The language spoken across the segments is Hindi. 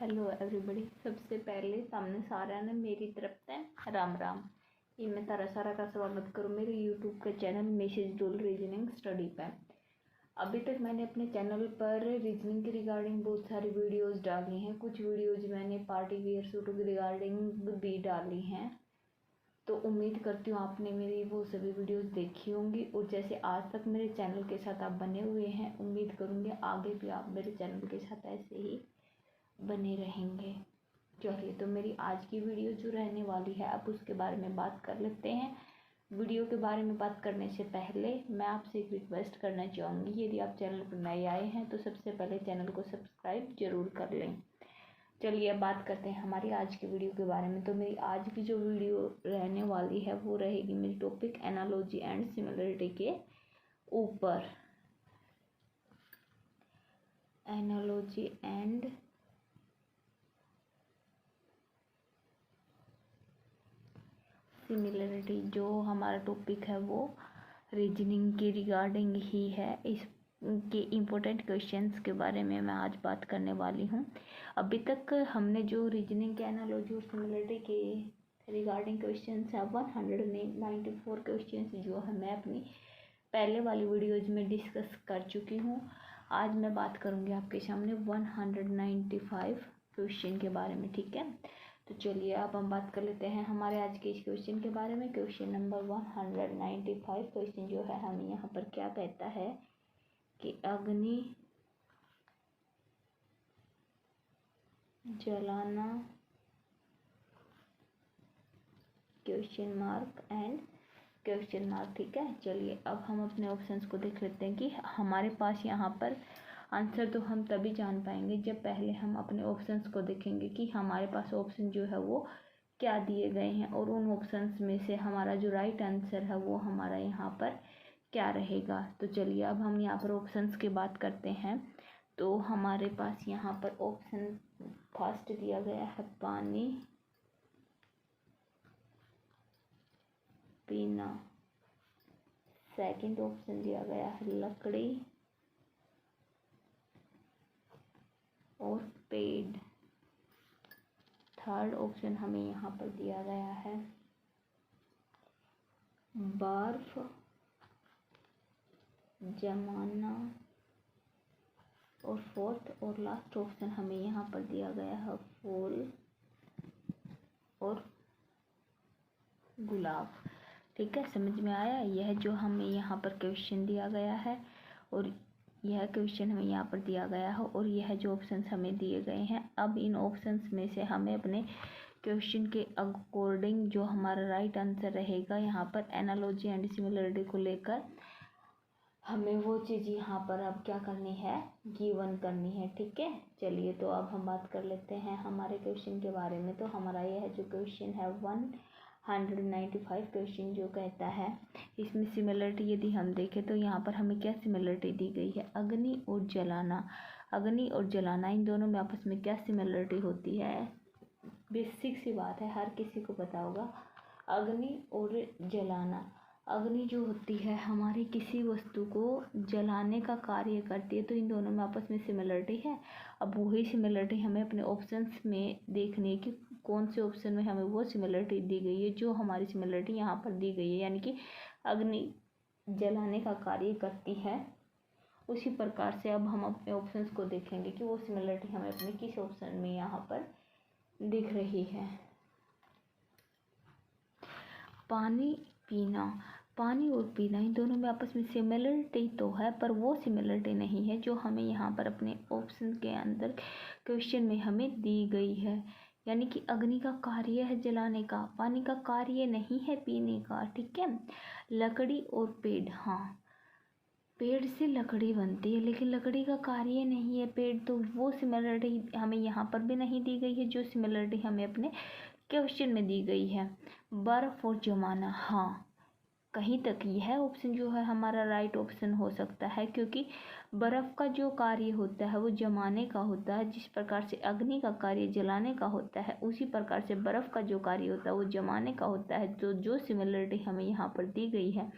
Hello everybody. सबसे पहले सामने सारा ने मेरी तरफ से राम राम। ये मैं तारा सारा का स्वागत करूँ मेरे यूट्यूब के channel message rule reasoning study पे। अभी तक मैंने अपने चैनल पर रीजनिंग के रिगार्डिंग बहुत सारी वीडियोस डाली हैं। कुछ वीडियोस मैंने पार्टी वेयर सूटों के रिगार्डिंग भी डाली हैं, तो उम्मीद करती हूँ आपने मेरी वो सभी वीडियोस देखी होंगी। और जैसे आज तक मेरे चैनल के साथ आप बने हुए हैं, उम्मीद करूँगी आगे भी आप मेरे चैनल के साथ ऐसे ही बने रहेंगे। चलिए, तो मेरी आज की वीडियो जो रहने वाली है अब उसके बारे में बात कर लेते हैं। वीडियो के बारे में बात करने से पहले मैं आपसे एक रिक्वेस्ट करना चाहूँगी, यदि आप चैनल पर नए आए हैं तो सबसे पहले चैनल को सब्सक्राइब जरूर कर लें। चलिए अब बात करते हैं हमारी आज की वीडियो के बारे में। तो मेरी आज की जो वीडियो रहने वाली है वो रहेगी मेरी टॉपिक एनालॉजी एंड सिमिलरिटी के ऊपर। एनालॉजी एंड सिमिलरिटी जो हमारा टॉपिक है वो रीजनिंग के रिगार्डिंग ही है। इसके इम्पोर्टेंट क्वेश्चंस के बारे में मैं आज बात करने वाली हूँ। अभी तक हमने जो रीजनिंग के एनालॉजी और सिमिलरिटी के रिगार्डिंग क्वेश्चंस है 194 क्वेश्चंस जो है मैं अपनी पहले वाली वीडियोज में डिस्कस कर चुकी हूँ। आज मैं बात करूँगी आपके सामने 195 क्वेश्चन के बारे में, ठीक है। तो चलिए अब हम बात कर लेते हैं हमारे आज के इस क्वेश्चन के बारे में। क्वेश्चन नंबर 195 क्वेश्चन जो है हमें यहाँ पर क्या कहता है कि अग्नि जलाना question mark and question mark, ठीक है। चलिए अब हम अपने ऑप्शंस को देख लेते हैं कि हमारे पास यहाँ पर आंसर तो हम तभी जान पाएंगे जब पहले हम अपने ऑप्शंस को देखेंगे कि हमारे पास ऑप्शन जो है वो क्या दिए गए हैं और उन ऑप्शंस में से हमारा जो राइट आंसर है वो हमारा यहाँ पर क्या रहेगा। तो चलिए अब हम यहाँ पर ऑप्शंस की बात करते हैं। तो हमारे पास यहाँ पर ऑप्शन फर्स्ट दिया गया है पानी पीना, सेकंड ऑप्शन दिया गया है लकड़ी और पेड़, थर्ड ऑप्शन हमें यहाँ पर दिया गया है बर्फ जमाना और फोर्थ और लास्ट ऑप्शन हमें यहाँ पर दिया गया है फूल और गुलाब, ठीक है। समझ में आया? यह जो हमें यहाँ पर क्वेश्चन दिया गया है और यह क्वेश्चन हमें यहाँ पर दिया गया है और यह जो ऑप्शंस हमें दिए गए हैं। अब इन ऑप्शंस में से हमें अपने क्वेश्चन के अकॉर्डिंग जो हमारा राइट आंसर रहेगा यहाँ पर एनालॉजी एंड सिमिलरिटी को लेकर हमें वो चीज़ यहाँ पर अब क्या करनी है, गिवन करनी है, ठीक है। चलिए तो अब हम बात कर लेते हैं हमारे क्वेश्चन के बारे में। तो हमारा यह जो क्वेश्चन है 195 क्वेश्चन जो कहता है, इसमें सिमिलरिटी यदि हम देखें तो यहाँ पर हमें क्या सिमिलरिटी दी गई है, अग्नि और जलाना। अग्नि और जलाना इन दोनों में आपस में क्या सिमिलरिटी होती है, बेसिक सी बात है, हर किसी को पता होगा। अग्नि और जलाना, अग्नि जो होती है हमारी किसी वस्तु को जलाने का कार्य करती है, तो इन दोनों में आपस में सिमिलरिटी है। अब वही सिमिलरिटी हमें अपने ऑप्शंस में देखनी है कि कौन से ऑप्शन में हमें वो सिमिलरिटी दी गई है जो हमारी सिमिलरिटी यहाँ पर दी गई है, यानी कि अग्नि जलाने का कार्य करती है। उसी प्रकार से अब हम अपने ऑप्शंस को देखेंगे कि वो सिमिलरिटी हमें अपने किस ऑप्शन में यहाँ पर दिख रही है। पानी पीना, पानी और पीना इन दोनों में आपस में सिमिलरिटी तो है, पर वो सिमिलरिटी नहीं है जो हमें यहाँ पर अपने ऑप्शन के अंदर क्वेश्चन में हमें दी गई है। यानी कि अग्नि का कार्य है जलाने का, पानी का कार्य नहीं है पीने का, ठीक है। लकड़ी और पेड़, हाँ पेड़ से लकड़ी बनती है लेकिन लकड़ी का कार्य नहीं है पेड़, तो वो सिमिलरिटी हमें यहाँ पर भी नहीं दी गई है जो सिमिलरिटी हमें अपने क्वेश्चन में दी गई है। बर्फ और जमाना, हाँ कहीं तक यह ऑप्शन जो है हमारा राइट ऑप्शन हो सकता है, क्योंकि बर्फ़ का जो कार्य होता है वो जमाने का होता है। जिस प्रकार से अग्नि का कार्य जलाने का होता है, उसी प्रकार से बर्फ़ का जो कार्य होता है वो जमाने का होता है। तो जो सिमिलरिटी हमें यहाँ पर दी गई है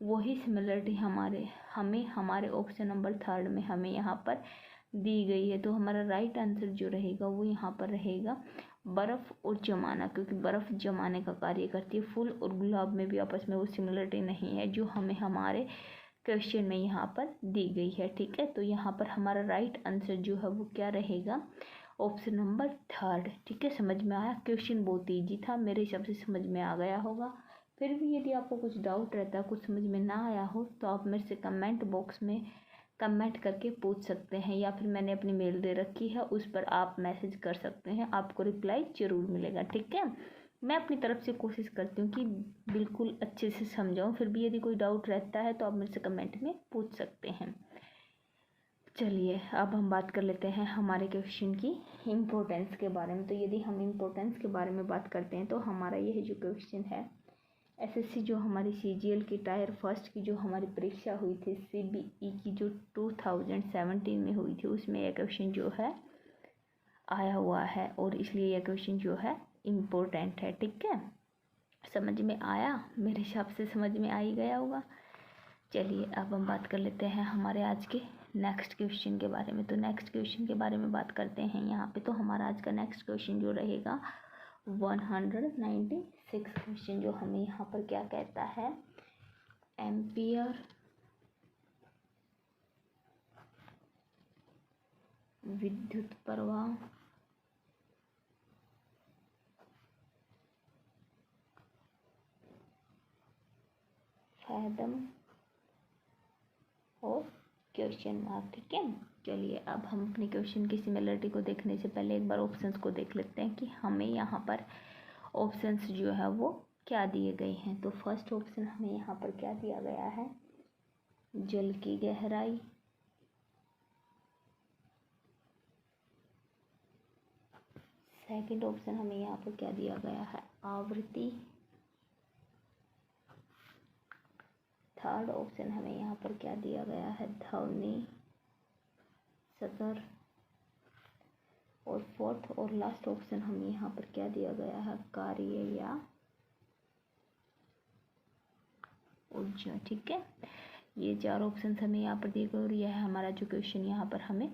वही सिमिलरिटी हमें हमारे ऑप्शन नंबर थर्ड में हमें यहाँ पर दी गई है। तो हमारा राइट आंसर जो रहेगा वो यहाँ पर रहेगा बर्फ़ और जमाना, क्योंकि बर्फ़ जमाने का कार्य करती है। फूल और गुलाब में भी आपस में वो सिमिलरिटी नहीं है जो हमें हमारे क्वेश्चन में यहाँ पर दी गई है। ठीक है, तो यहाँ पर हमारा राइट आंसर जो है वो क्या रहेगा, ऑप्शन नंबर 3। ठीक है, समझ में आया। क्वेश्चन बहुत ईजी था, मेरे हिसाब से समझ में आ गया होगा। फिर भी यदि आपको कुछ डाउट रहता है, कुछ समझ में ना आया हो, तो आप मेरे से कमेंट बॉक्स में कमेंट करके पूछ सकते हैं, या फिर मैंने अपनी मेल दे रखी है उस पर आप मैसेज कर सकते हैं, आपको रिप्लाई ज़रूर मिलेगा। ठीक है, मैं अपनी तरफ से कोशिश करती हूँ कि बिल्कुल अच्छे से समझाऊँ। फिर भी यदि कोई डाउट रहता है तो आप मेरे से कमेंट में पूछ सकते हैं। चलिए अब हम बात कर लेते हैं हमारे क्वेश्चन की इम्पोर्टेंस के बारे में। तो यदि हम इम्पोर्टेंस के बारे में बात करते हैं तो हमारा यह जो क्वेश्चन है, एसएससी जो हमारी सीजीएल की टायर फर्स्ट की जो हमारी परीक्षा हुई थी, सीबीई की जो 2017 में हुई थी, उसमें यह क्वेश्चन जो है आया हुआ है, और इसलिए यह क्वेश्चन जो है इम्पोर्टेंट है। ठीक है, समझ में आया? मेरे हिसाब से समझ में आ ही गया होगा। चलिए अब हम बात कर लेते हैं हमारे आज के नेक्स्ट क्वेश्चन के बारे में। तो नेक्स्ट क्वेश्चन के बारे में बात करते हैं यहाँ पे। तो हमारा आज का नेक्स्ट क्वेश्चन जो रहेगा 196 क्वेश्चन, जो हमें यहाँ पर क्या कहता है, एम्पियर विद्युत प्रवाह फैदम और क्वेश्चन मार्क। ठीक है, चलिए अब हम अपने क्वेश्चन की सिमिलरिटी को देखने से पहले एक बार ऑप्शंस को देख लेते हैं कि हमें यहाँ पर ऑप्शंस जो है वो क्या दिए गए हैं। तो फर्स्ट ऑप्शन हमें यहाँ पर क्या दिया गया है, जल की गहराई। सेकंड ऑप्शन हमें यहाँ पर क्या दिया गया है, आवृत्ति। थर्ड ऑप्शन हमें यहाँ पर क्या दिया गया है, ध्वनि स्तर। और फोर्थ और लास्ट ऑप्शन हमें यहाँ पर क्या दिया गया है, कार्य या ऊर्जा। ठीक है, ये 4 ऑप्शन हमें यहाँ पर दिए गए, और यह है हमारा जो क्वेश्चन यहाँ पर हमें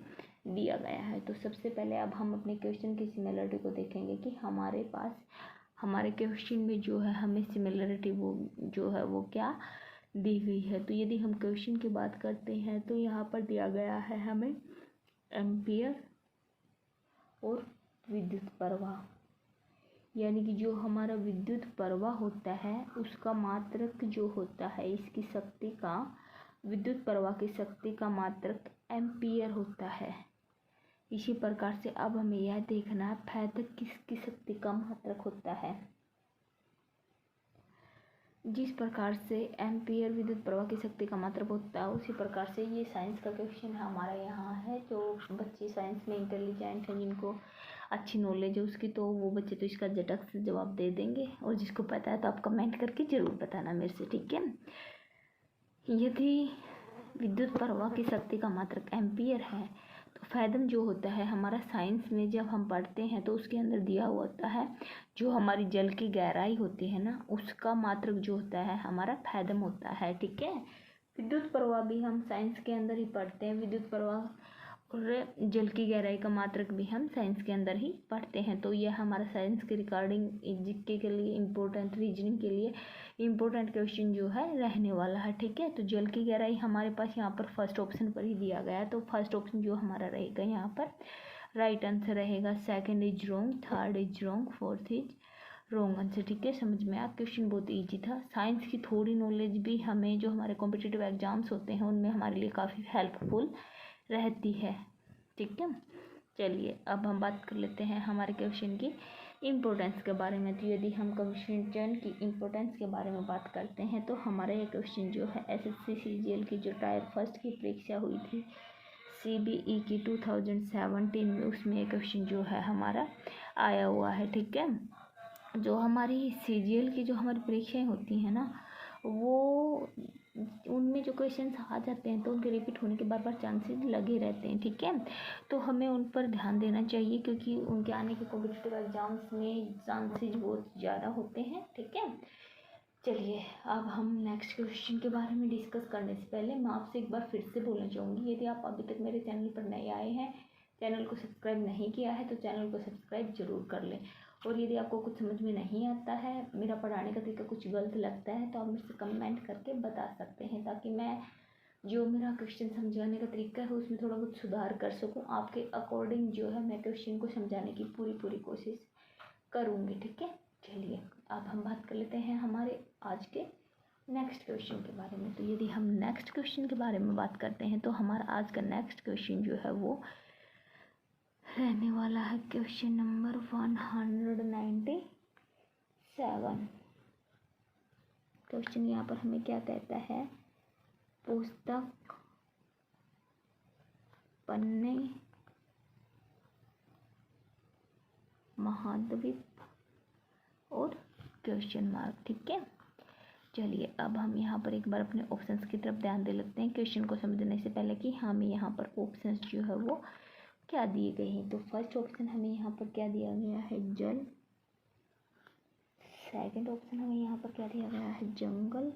दिया गया है। तो सबसे पहले अब हम अपने क्वेश्चन की सिमिलरिटी को देखेंगे कि हमारे पास हमारे क्वेश्चन में जो है हमें सिमिलरिटी वो जो है वो क्या दी गई है। तो यदि हम क्वेश्चन की बात करते हैं तो यहाँ पर दिया गया है हमें एम्पियर और विद्युत प्रवाह, यानी कि जो हमारा विद्युत प्रवाह होता है उसका मात्रक जो होता है, इसकी शक्ति का, विद्युत प्रवाह की शक्ति का मात्रक एम्पियर होता है। इसी प्रकार से अब हमें यह देखना है फैदक किसकी शक्ति का मात्रक होता है। जिस प्रकार से एम्पियर विद्युत प्रवाह की शक्ति का मात्रक होता है, उसी प्रकार से ये साइंस का क्वेश्चन हमारा यहाँ है। जो बच्चे साइंस में इंटेलिजेंट हैं, जिनको अच्छी नॉलेज है उसकी, तो वो बच्चे तो इसका झटक से जवाब दे देंगे, और जिसको पता है तो आप कमेंट करके ज़रूर बताना मेरे से। ठीक है, यदि विद्युत प्रवाह की शक्ति का मात्रक एम्पियर है तो फैदम जो होता है हमारा साइंस में जब हम पढ़ते हैं तो उसके अंदर दिया हुआ होता है जो हमारी जल की गहराई होती है ना, उसका मात्रक जो होता है हमारा फैदम होता है। ठीक है, विद्युत प्रवाह भी हम साइंस के अंदर ही पढ़ते हैं, विद्युत प्रवाह और जल की गहराई का मात्रक भी हम साइंस के अंदर ही पढ़ते हैं। तो यह हमारा साइंस के रिगार्डिंग जीके के लिए इम्पोर्टेंट, रीजनिंग के लिए इम्पोर्टेंट क्वेश्चन जो है रहने वाला है। ठीक है, तो जल की गहराई हमारे पास यहाँ पर फर्स्ट ऑप्शन पर ही दिया गया है, तो फर्स्ट ऑप्शन जो हमारा रहेगा यहाँ पर राइट आंसर रहेगा। Second is wrong, third is wrong, fourth is wrong answer. ठीक है, समझ में आया। क्वेश्चन बहुत ईजी था। साइंस की थोड़ी नॉलेज भी हमें जो हमारे कॉम्पिटिटिव एग्जाम्स होते हैं उनमें हमारे लिए काफ़ी हेल्पफुल रहती है। ठीक है, चलिए अब हम बात कर लेते हैं हमारे क्वेश्चन की इम्पोर्टेंस के बारे में। तो यदि हम क्वेश्चन की इम्पोर्टेंस के बारे में बात करते हैं तो हमारा ये क्वेश्चन जो है एसएससी सीजीएल की जो टायर फर्स्ट की परीक्षा हुई थी सीबीई की 2017 में, उसमें ये क्वेश्चन जो है हमारा आया हुआ है। ठीक है, जो हमारी सीजीएल की जो हमारी परीक्षाएं होती हैं ना, वो उनमें जो क्वेश्चंस आ जाते हैं तो उनके रिपीट होने के बार बार चांसेस लगे रहते हैं। ठीक है, तो हमें उन पर ध्यान देना चाहिए क्योंकि उनके आने के कॉम्पिटिटिव एग्जाम्स में चांसेस बहुत ज़्यादा होते हैं। ठीक है, चलिए अब हम नेक्स्ट क्वेश्चन के बारे में डिस्कस करने से पहले मैं आपसे एक बार फिर से बोलना चाहूँगी, यदि आप अभी तक मेरे चैनल पर नए आए हैं, चैनल को सब्सक्राइब नहीं किया है तो चैनल को सब्सक्राइब जरूर कर लें। और यदि आपको कुछ समझ में नहीं आता है, मेरा पढ़ाने का तरीका कुछ गलत लगता है, तो आप मुझसे कमेंट करके बता सकते हैं, ताकि मैं जो मेरा क्वेश्चन समझाने का तरीका है उसमें थोड़ा बहुत सुधार कर सकूं। आपके अकॉर्डिंग जो है मैं क्वेश्चन को समझाने की पूरी कोशिश करूँगी, ठीक है। चलिए अब हम बात कर लेते हैं हमारे आज के नेक्स्ट क्वेश्चन के बारे में। तो यदि हम नेक्स्ट क्वेश्चन के बारे में बात करते हैं तो हमारा आज का नेक्स्ट क्वेश्चन जो है वो रहने वाला है क्वेश्चन नंबर 197। क्वेश्चन यहाँ पर हमें क्या कहता है, पुस्तक, पन्ने, महाद्वीप और क्वेश्चन मार्क, ठीक है। चलिए अब हम यहाँ पर एक बार अपने ऑप्शंस की तरफ ध्यान दे लेते हैं क्वेश्चन को समझने से पहले कि हमें यहाँ पर ऑप्शंस जो है वो क्या दिए गए हैं। तो फर्स्ट ऑप्शन हमें यहाँ पर क्या दिया गया है, जल। सेकंड ऑप्शन हमें यहाँ पर क्या दिया गया है, जंगल।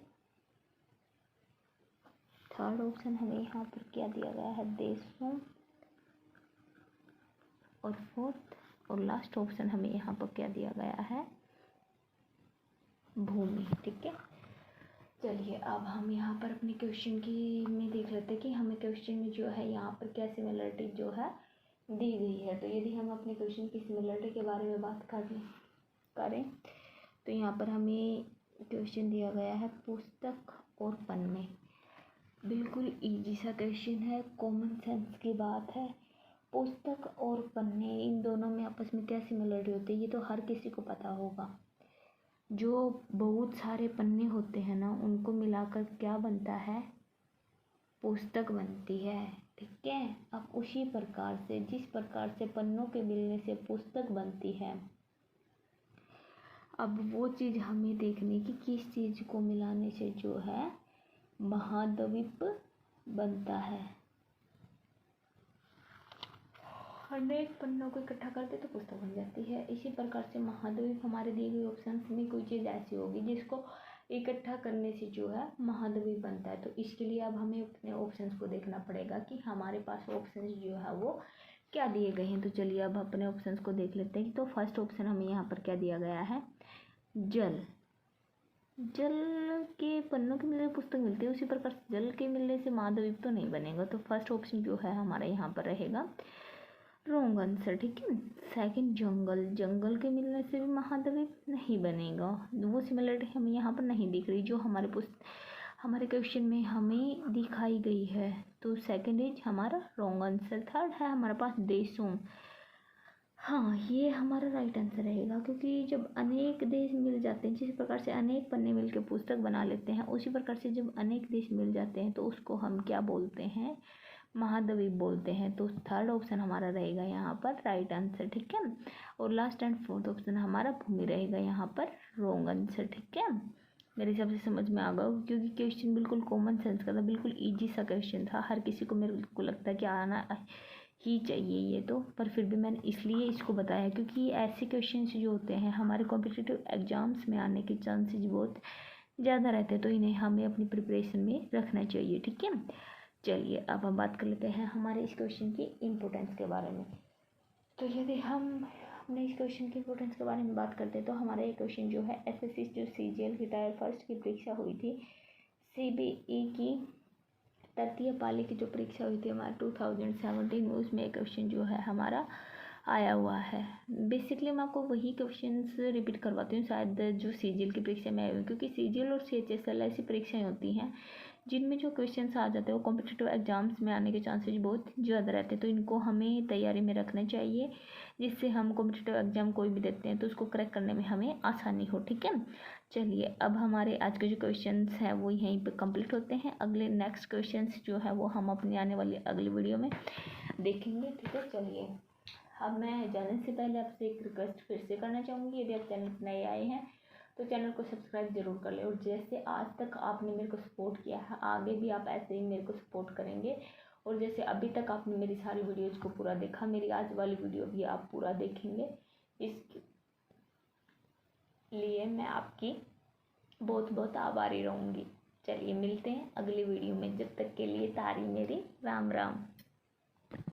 थर्ड ऑप्शन हमें यहाँ पर क्या दिया गया है, देशों। और फोर्थ और लास्ट ऑप्शन हमें यहाँ पर क्या दिया गया है, भूमि, ठीक है। चलिए अब हम यहाँ पर अपने क्वेश्चन की में देख लेते हैं कि हमें क्वेश्चन में जो है यहाँ पर क्या सिमिलरिटी जो है दी गई है। तो यदि हम अपने क्वेश्चन की सिमिलरिटी के बारे में बात करें तो यहाँ पर हमें क्वेश्चन दिया गया है पुस्तक और पन्ने। बिल्कुल इजी सा क्वेश्चन है, कॉमन सेंस की बात है। पुस्तक और पन्ने इन दोनों में आपस में क्या सिमिलरिटी होती है ये तो हर किसी को पता होगा। जो बहुत सारे पन्ने होते हैं ना उनको मिलाकर क्या बनता है, पुस्तक बनती है, ठीक है। अब उसी प्रकार से जिस प्रकार से पन्नों के मिलने से पुस्तक बनती है, अब वो चीज़ हमें देखने की किस चीज़ को मिलाने से जो है महाद्वीप बनता है। अनेक पन्नों को इकट्ठा करते तो पुस्तक बन जाती है। इसी प्रकार से महाद्वीप हमारे दिए गए ऑप्शन में कोई चीज़ ऐसी होगी जिसको इकट्ठा करने से जो है महाद्वीप बनता है। तो इसके लिए अब हमें अपने ऑप्शंस को देखना पड़ेगा कि हमारे पास ऑप्शंस जो है वो क्या दिए गए हैं। तो चलिए अब अपने ऑप्शंस को देख लेते हैं। तो फर्स्ट ऑप्शन हमें यहाँ पर क्या दिया गया है, जल। जल के पन्नों के मिलने से पुस्तक मिलती है, उसी प्रकार जल के मिलने से महाद्वीप तो नहीं बनेगा। तो फर्स्ट ऑप्शन जो है हमारा यहाँ पर रहेगा रॉन्ग आंसर, ठीक है। सेकंड जंगल, जंगल के मिलने से भी महाद्वीप नहीं बनेगा, वो सिमिलरिटी हमें यहाँ पर नहीं दिख रही जो हमारे क्वेश्चन में हमें दिखाई गई है। तो सेकंड इज हमारा रॉन्ग आंसर। थर्ड है हमारे पास देशों, हाँ ये हमारा राइट आंसर रहेगा, क्योंकि जब अनेक देश मिल जाते हैं, जिस प्रकार से अनेक पन्ने मिलकर पुस्तक बना लेते हैं, उसी प्रकार से जब अनेक देश मिल जाते हैं तो उसको हम क्या बोलते हैं, महाद्वीप बोलते हैं। तो थर्ड ऑप्शन हमारा रहेगा यहाँ पर राइट आंसर, ठीक है। और लास्ट एंड फोर्थ ऑप्शन हमारा भूमि रहेगा यहाँ पर रॉन्ग आंसर, ठीक है। मेरे हिसाब से समझ में आ गया, क्योंकि क्वेश्चन बिल्कुल कॉमन सेंस का था, बिल्कुल इजी सा क्वेश्चन था, हर किसी को मेरे को लगता है कि आना ही चाहिए ये तो। पर फिर भी मैंने इसलिए इसको बताया क्योंकि ऐसे क्वेश्चन जो होते हैं हमारे कॉम्पिटिटिव एग्जाम्स में आने के चांसेस बहुत ज़्यादा रहते हैं, तो इन्हें हमें अपनी प्रिपरेशन में रखना चाहिए, ठीक है। चलिए अब हम बात कर लेते हैं हमारे इस क्वेश्चन की इम्पोर्टेंस के बारे में। तो यदि हम अपने इस क्वेश्चन की इम्पोर्टेंस के बारे में बात करते हैं तो हमारा ये क्वेश्चन जो है एसएससी जो सीजीएल की टायर फर्स्ट की परीक्षा हुई थी, सीबीई की तृतीय पाली की जो परीक्षा हुई थी हमारा 2017 में, उसमें एक क्वेश्चन जो है हमारा आया हुआ है। बेसिकली मैं आपको वही क्वेश्चंस रिपीट करवाती हूँ शायद जो सीजीएल की परीक्षा में आए हुए, क्योंकि सीजीएल और सीएचएसएल ऐसी परीक्षाएं होती हैं जिनमें जो क्वेश्चंस आ जाते हैं वो कॉम्पिटिटिव एग्जाम्स में आने के चांसेस बहुत ज़्यादा रहते हैं। तो इनको हमें तैयारी में रखना चाहिए, जिससे हम कॉम्पिटिटिव एग्जाम कोई भी देते हैं तो उसको क्रैक करने में हमें आसानी हो, ठीक है। चलिए अब हमारे आज के जो क्वेश्चंस हैं वो यहीं पे कंप्लीट होते हैं। अगले नेक्स्ट क्वेश्चंस जो है वो हम अपनी आने वाली अगली वीडियो में देखेंगे, ठीक है। चलिए अब मैं जाने से पहले आपसे एक रिक्वेस्ट फिर से करना चाहूँगी, यदि आप चैनल पर नए आए हैं तो चैनल को सब्सक्राइब जरूर कर लें। और जैसे आज तक आपने मेरे को सपोर्ट किया है, आगे भी आप ऐसे ही मेरे को सपोर्ट करेंगे। और जैसे अभी तक आपने मेरी सारी वीडियोज़ को पूरा देखा, मेरी आज वाली वीडियो भी आप पूरा देखेंगे। इसके लिए मैं आपकी बहुत बहुत आभारी रहूँगी। चलिए मिलते हैं अगली वीडियो में, जब तक के लिए तारी मेरी राम राम।